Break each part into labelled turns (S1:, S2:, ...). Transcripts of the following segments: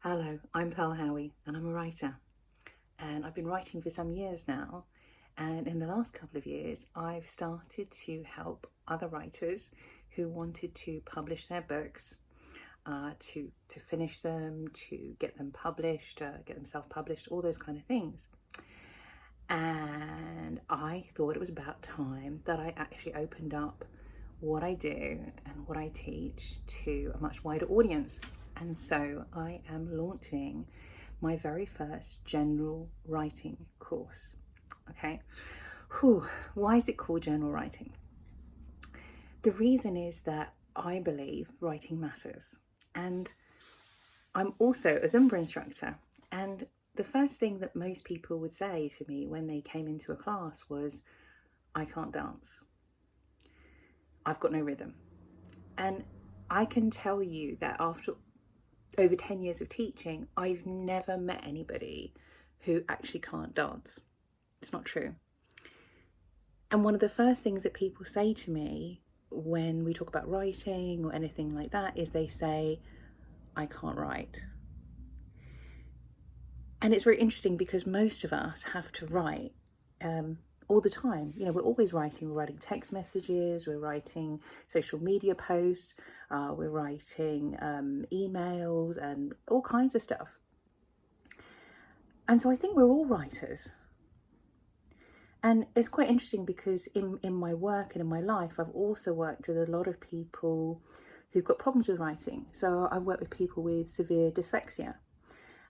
S1: Hello, I'm Pearl Howie and I'm a writer. And I've been writing for some years now. And in the last couple of years, I've started to help other writers who wanted to publish their books, to finish them, to get them published, get them self-published, all those kind of things. And I thought it was about time that I actually opened up what I do and what I teach to a much wider audience. And so I am launching my very first general writing course. Okay. Whew. Why is it called general writing? The reason is that I believe writing matters. And I'm also a Zumba instructor. And the first thing that most people would say to me when they came into a class was, I can't dance. I've got no rhythm. And I can tell you that after over 10 years of teaching, I've never met anybody who actually can't dance. It's not true. And one of the first things that people say to me when we talk about writing or anything like that is they say, I can't write. And it's very interesting because most of us have to write all the time. You know, we're always writing. We're writing text messages, we're writing social media posts, we're writing emails and all kinds of stuff. And so I think we're all writers. And it's quite interesting because in my work and in my life, I've also worked with a lot of people who've got problems with writing. So I've worked with people with severe dyslexia,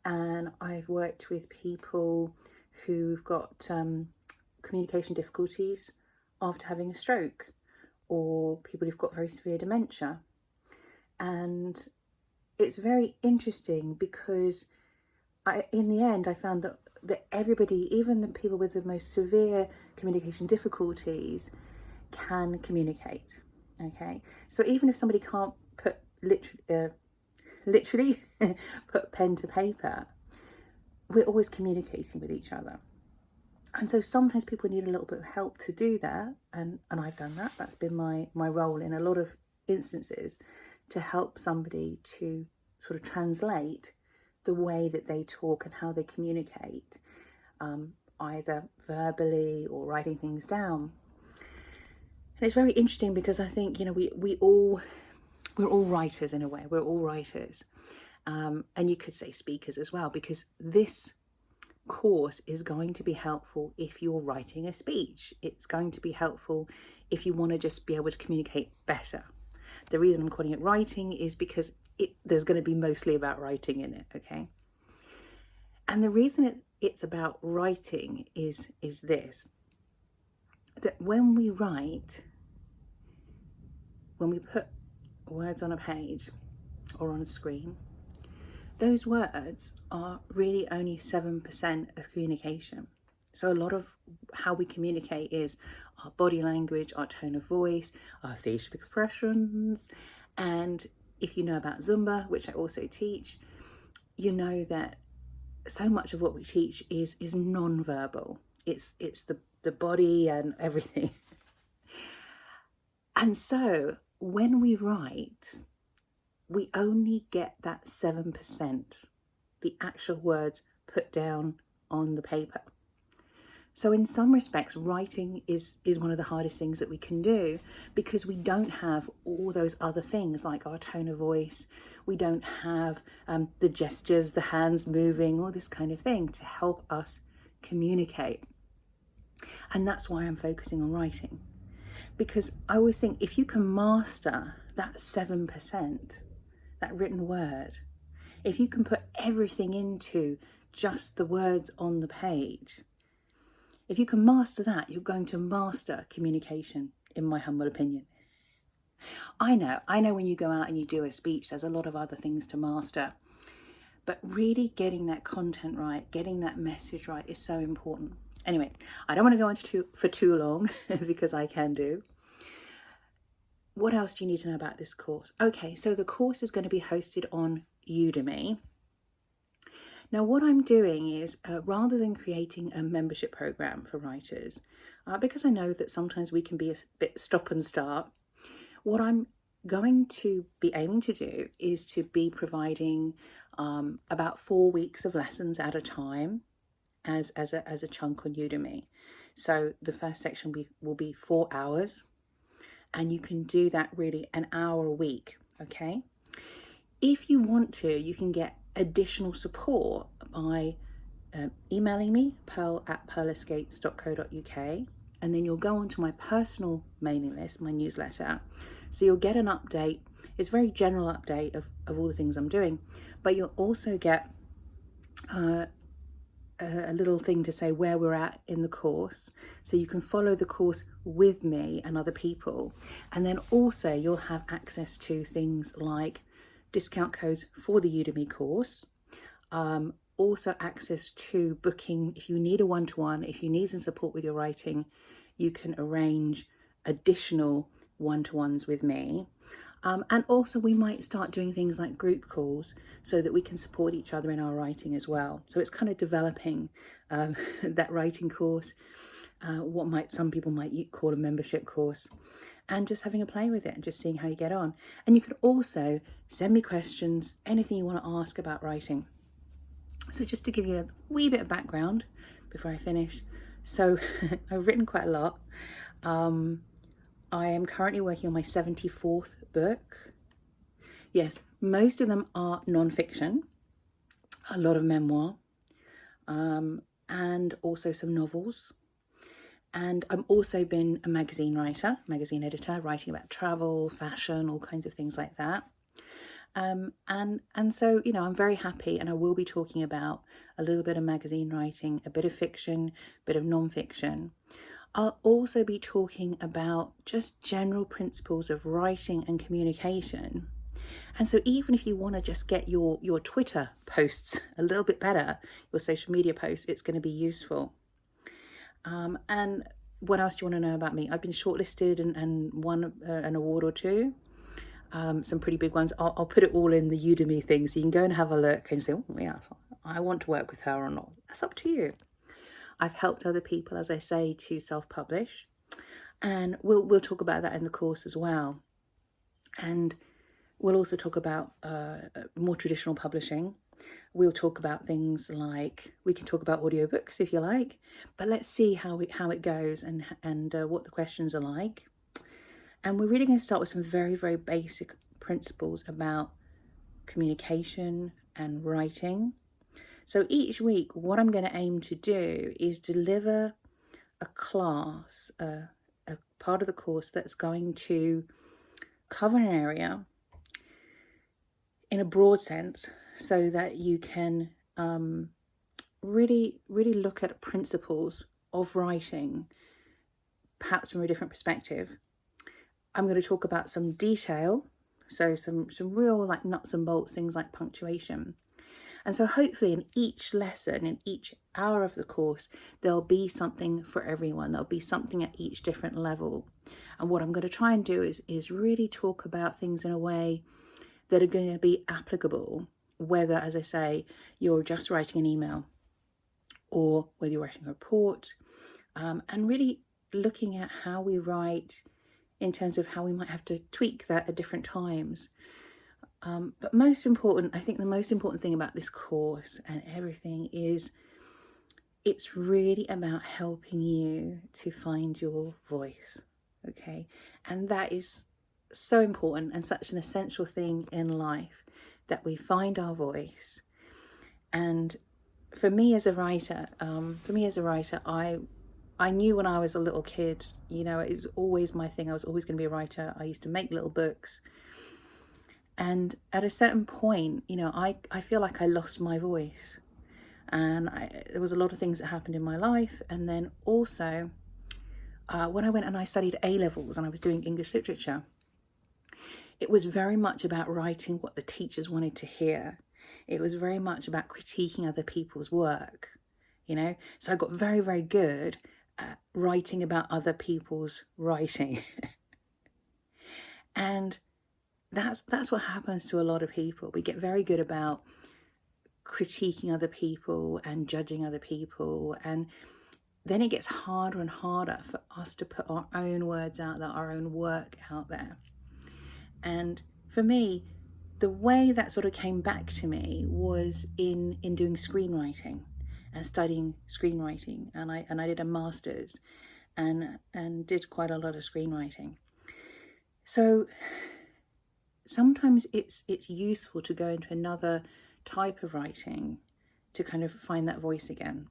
S1: and I've worked with people who've got communication difficulties after having a stroke, or people who've got very severe dementia. And it's very interesting because in the end, I found that everybody, even the people with the most severe communication difficulties, can communicate. Okay, so even if somebody can't put literally put pen to paper, we're always communicating with each other. And so sometimes people need a little bit of help to do that, and I've done that. That's been my role in a lot of instances, to help somebody to sort of translate the way that they talk and how they communicate, either verbally or writing things down. And it's very interesting because I think, you know, we're all writers in a way. We're all writers, and you could say speakers as well, because this course is going to be helpful if you're writing a speech. It's going to be helpful if you want to just be able to communicate better. The reason I'm calling it writing is because there's going to be mostly about writing in it, okay? And the reason it's about writing is this, that when we write, when we put words on a page or on a screen, those words are really only 7% of communication. So a lot of how we communicate is our body language, our tone of voice, our facial expressions. And if you know about Zumba, which I also teach, you know that so much of what we teach is non-verbal. It's the body and everything. And so when we write, we only get that 7%, the actual words put down on the paper. So in some respects, writing is one of the hardest things that we can do, because we don't have all those other things like our tone of voice. We don't have the gestures, the hands moving, all this kind of thing to help us communicate. And that's why I'm focusing on writing, because I always think if you can master that 7%, that written word, if you can put everything into just the words on the page, if you can master that, you're going to master communication, in my humble opinion. I know when you go out and you do a speech, there's a lot of other things to master, but really getting that content right, getting that message right is so important. Anyway, I don't want to go on for too long because I can do. What else do you need to know about this course? Okay, so the course is going to be hosted on Udemy. Now, what I'm doing is, rather than creating a membership program for writers, because I know that sometimes we can be a bit stop and start, what I'm going to be aiming to do is to be providing about 4 weeks of lessons at a time as a chunk on Udemy. So the first section will be 4 hours, and you can do that really an hour a week, okay? If you want to, you can get additional support by emailing me, pearl@pearlescapes.co.uk, and then you'll go onto my personal mailing list, my newsletter. So you'll get an update. It's a very general update of all the things I'm doing, but you'll also get a little thing to say where we're at in the course, so you can follow the course with me and other people. And then also you'll have access to things like discount codes for the Udemy course, also access to booking. If you need a one-to-one, if you need some support with your writing, you can arrange additional one-to-ones with me. And also we might start doing things like group calls so that we can support each other in our writing as well. So it's kind of developing that writing course, what some people might call a membership course, and just having a play with it and just seeing how you get on. And you can also send me questions, anything you want to ask about writing. So just to give you a wee bit of background before I finish. So I've written quite a lot. I am currently working on my 74th book. Yes, most of them are non-fiction, a lot of memoir, and also some novels. And I've also been a magazine writer, magazine editor, writing about travel, fashion, all kinds of things like that. And so, you know, I'm very happy, and I will be talking about a little bit of magazine writing, a bit of fiction, a bit of non-fiction. I'll also be talking about just general principles of writing and communication. And so even if you want to just get your Twitter posts a little bit better, your social media posts, it's going to be useful. And what else do you want to know about me? I've been shortlisted and won an award or two, some pretty big ones. I'll put it all in the Udemy thing, so you can go and have a look and say, oh yeah, I want to work with her or not. That's up to you. I've helped other people, as I say, to self-publish, and we'll talk about that in the course as well. And we'll also talk about more traditional publishing. We'll talk about things like, we can talk about audiobooks if you like, but let's see how it goes and what the questions are like. And we're really going to start with some very, very basic principles about communication and writing. So each week, what I'm going to aim to do is deliver a class, a part of the course that's going to cover an area in a broad sense, so that you can really look at principles of writing, perhaps from a different perspective. I'm going to talk about some detail, so some real like nuts and bolts, things like punctuation. And so hopefully in each lesson, in each hour of the course, there'll be something for everyone. There'll be something at each different level. And what I'm going to try and do is really talk about things in a way that are going to be applicable, whether, as I say, you're just writing an email or whether you're writing a report, and really looking at how we write in terms of how we might have to tweak that at different times. But most important, I think the most important thing about this course and everything is it's really about helping you to find your voice, okay? And that is so important and such an essential thing in life, that we find our voice. And for me as a writer, I knew when I was a little kid, you know, it was always my thing. I was always going to be a writer. I used to make little books. And at a certain point, you know, I feel like I lost my voice. And there was a lot of things that happened in my life. And then also, when I went and I studied A-levels and I was doing English literature, it was very much about writing what the teachers wanted to hear. It was very much about critiquing other people's work, you know. So I got very, very good at writing about other people's writing. And that's what happens to a lot of people. We get very good about critiquing other people and judging other people, and then it gets harder and harder for us to put our own words out there, our own work out there. And for me, the way that sort of came back to me was in doing screenwriting and studying screenwriting, and I did a master's and did quite a lot of screenwriting. So sometimes it's useful to go into another type of writing to kind of find that voice again.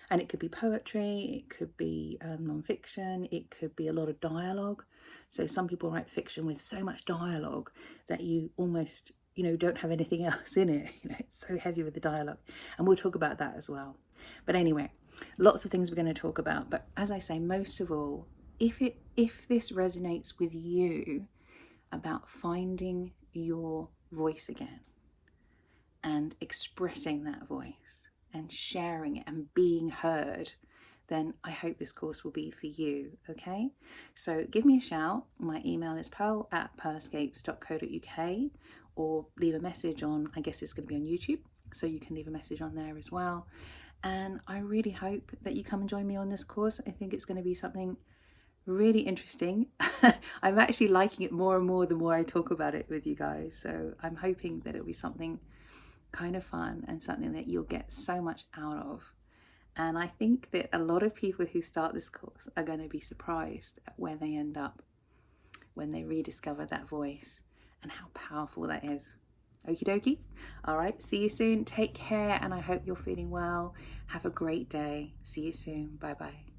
S1: And it could be poetry, it could be non-fiction, it could be a lot of dialogue. So some people write fiction with so much dialogue that you almost, don't have anything else in it. It's so heavy with the dialogue. And we'll talk about that as well. But anyway, lots of things we're going to talk about. But as I say, most of all, if this resonates with you about finding your voice again and expressing that voice and sharing it and being heard, then I hope this course will be for you, okay? So give me a shout. My email is pearl@pearlescapes.co.uk, or leave a message on, I guess it's going to be on YouTube, so you can leave a message on there as well. And I really hope that you come and join me on this course. I think it's going to be something really interesting. I'm actually liking it more and more the more I talk about it with you guys. So I'm hoping that it'll be something kind of fun and something that you'll get so much out of. And I think that a lot of people who start this course are going to be surprised at where they end up when they rediscover that voice and how powerful that is. Okie dokie. All right, see you soon. Take care, and I hope you're feeling well. Have a great day. See you soon. Bye bye.